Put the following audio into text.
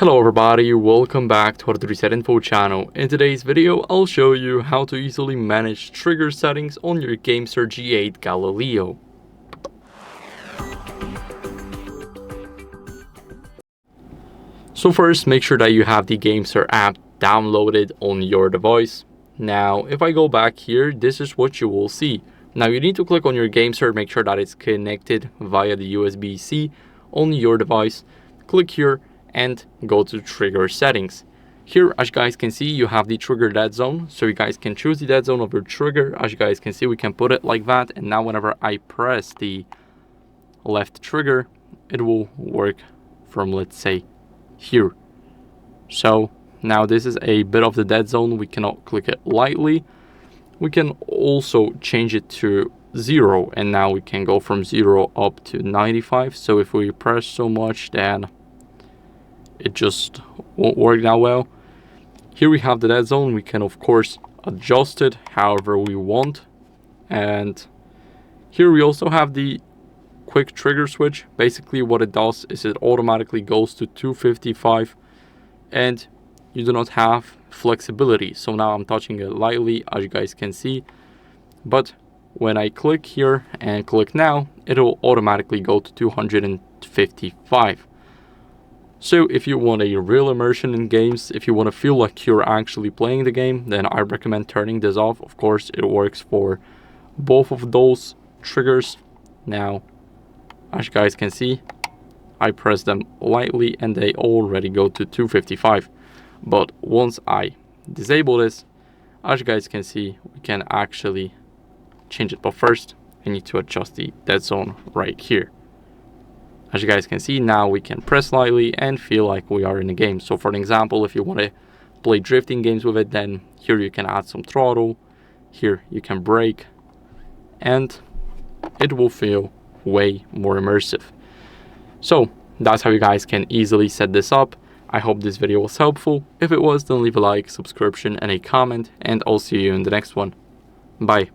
Hello everybody, welcome back to HardReset.Info channel. In today's video, I'll show you how to easily manage trigger settings on your GameSir G8 Galileo. So first, make sure that you have the GameSir app downloaded on your device. Now, if I go back here, this is what you will see. Now, you need to click on your GameSir, make sure that it's connected via the USB-C on your device. Click here and go to trigger settings. Here, as you guys can see, you have the trigger dead zone, so you guys can choose the dead zone of your trigger. As you guys can see, we can put it like that, and now whenever I press the left trigger, it will work from, let's say, here. So now this is a bit of the dead zone. We cannot click it lightly. We can also change it to 0, and now we can go from 0 up to 95. So if we press so much, then it just won't work that well. Here we have the dead zone. We can of course adjust it however we want. And here we also have the quick trigger switch. Basically what it does is it automatically goes to 255 and you do not have flexibility. So now I'm touching it lightly, as you guys can see, but when I click here and click now, it will automatically go to 255. So if you want a real immersion in games, if you want to feel like you're actually playing the game, then I recommend turning this off. Of course, it works for both of those triggers. Now, as you guys can see, I press them lightly and they already go to 255. But once I disable this, as you guys can see, we can actually change it. But first, I need to adjust the dead zone right here. As you guys can see, now we can press lightly and feel like we are in a game. So for an example, if you want to play drifting games with it, then here you can add some throttle. Here you can brake and it will feel way more immersive. So that's how you guys can easily set this up. I hope this video was helpful. If it was, then leave a like, subscription and a comment, and I'll see you in the next one. Bye.